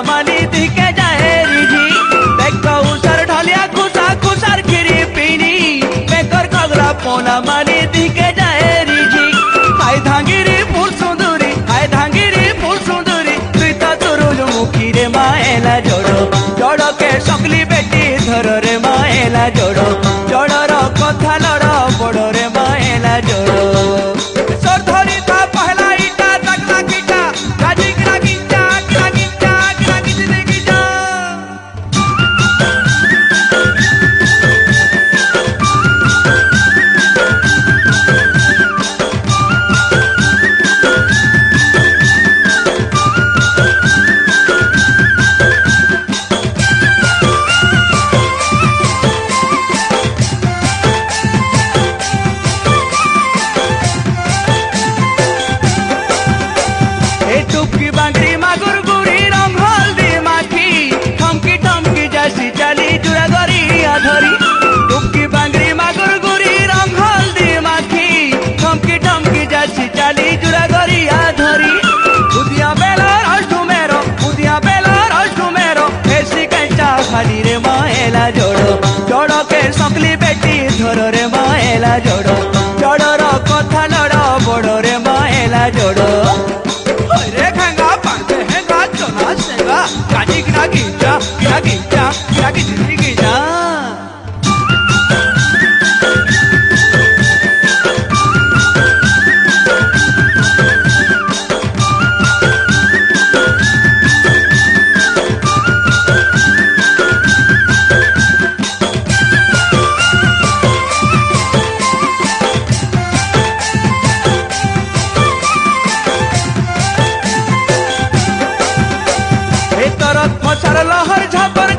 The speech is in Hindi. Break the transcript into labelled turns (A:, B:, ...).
A: मानी दिखे जाए रिझी देखो उसर ढलिया खुशा खुशार खिरी पीनी बेकर खगरा पोला मानी दिखे जाए रिझी हाय धांगिरी फूल सुंदरी हाय धांगिरी फूल सुंदरी तुई तो तुरुल मुखी रे माएला जोड़ो जोड़ो के सकली बेटी धरो रे माएला जोड़ो जोड़ो रो कथा लड़ो बड़ो रे माएला जोड़ो सोर धरी था पहला ईटा तगला कीटा गाजी गिरा गिंजा गिरा गिंजा गिरा गिंजी दे गिंजा टुपकी बांगड़ी मागुर गुड़ी रंग हल्दी माखी ठमकी ठमकी जैसी चली जुड़ा गरिया धरी टुपकी बांगड़ी मागुर गुड़ी रंग हल्दी माखी ठमकी ठमकी जैसी चली जुड़ा गरिया धरी उदिया बेला अष्टु मेरो ऐसी कंचा खाली रे माएला जोड़ो जोड़ो के सकली बेटी धरो रे माएला जोड़ो जोड़ो रो कथा लड़ो बड़ो रे माएला जोड़ो रे खांगा पांडे हैंगा चना सेगा गाजी गिरा गिंजा गिरा गिंजा गिरा गिंजी गिंजा तरत मचार लहर झपर